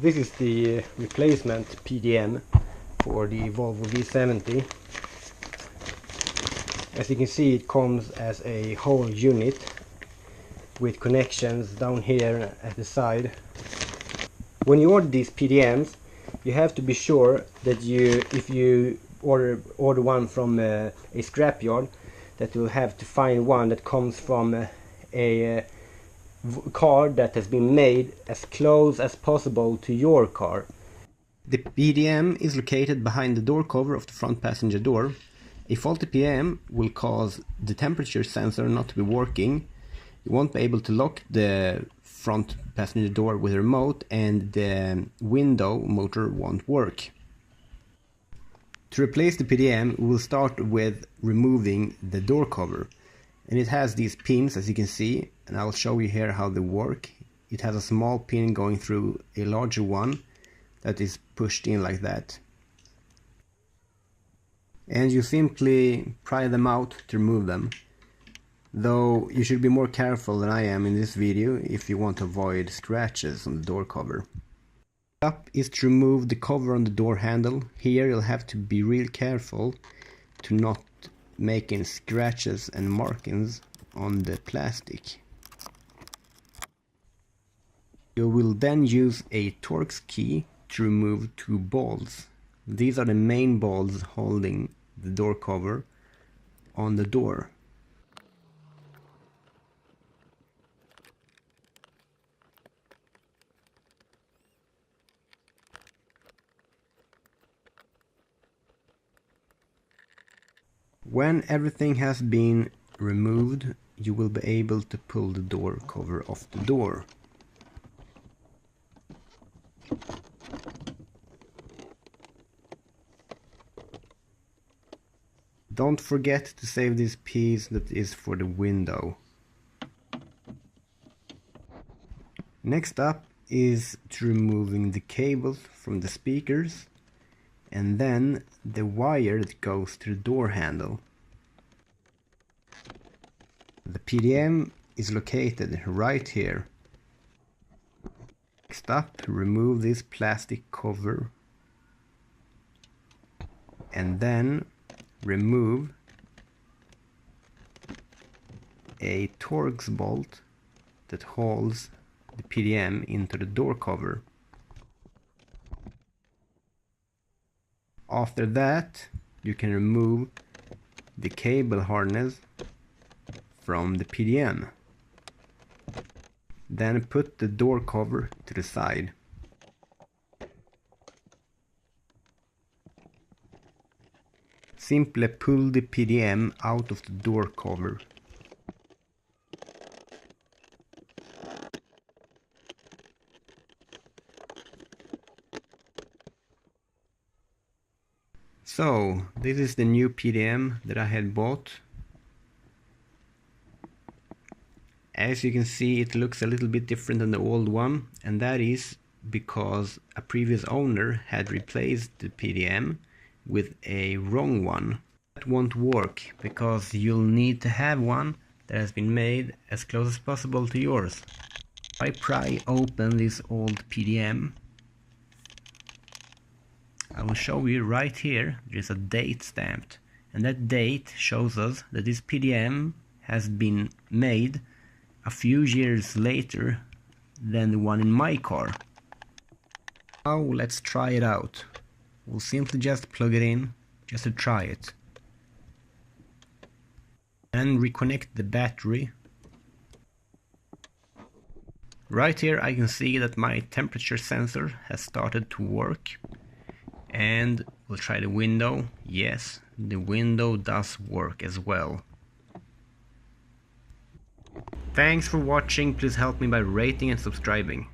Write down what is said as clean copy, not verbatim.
This is the replacement PDM for the Volvo V70. As you can see, it comes as a whole unit with connections down here at the side. When you order these PDMs, you have to be sure that if you order one from a scrapyard, that you'll have to find one that comes from a car that has been made as close as possible to your car. The PDM is located behind the door cover of the front passenger door. A faulty PDM will cause the temperature sensor not to be working. You won't be able to lock the front passenger door with a remote, and the window motor won't work. To replace the PDM, we will start with removing the door cover. And it has these pins, as you can see, and I'll show you here how they work. It has a small pin going through a larger one that is pushed in like that. And you simply pry them out to remove them. Though you should be more careful than I am in this video if you want to avoid scratches on the door cover. Next up is to remove the cover on the door handle. Here you'll have to be real careful to not make any scratches and markings on the plastic. You will then use a Torx key to remove two bolts. These are the main bolts holding the door cover on the door. When everything has been removed, you will be able to pull the door cover off the door. Don't forget to save this piece that is for the window. Next up is to removing the cables from the speakers, and then the wire that goes to the door handle. The PDM is located right here. Next up, remove this plastic cover, and then remove a Torx bolt that holds the PDM into the door cover. After that, you can remove the cable harness from the PDM. Then put the door cover to the side. Simply pull the PDM out of the door cover. So, this is the new PDM that I had bought. As you can see, it looks a little bit different than the old one, and that is because a previous owner had replaced the PDM with a wrong one. That won't work, because you'll need to have one that has been made as close as possible to yours. I pry open this old PDM. I will show you right here. There is a date stamped, and that date shows us that this PDM has been made a few years later than the one in my car. Now let's try it out. We'll simply just plug it in just to try it, and reconnect the battery. Right here I can see that my temperature sensor has started to work, and we'll try the window. Yes, the window does work as well. Thanks for watching. Please help me by rating and subscribing.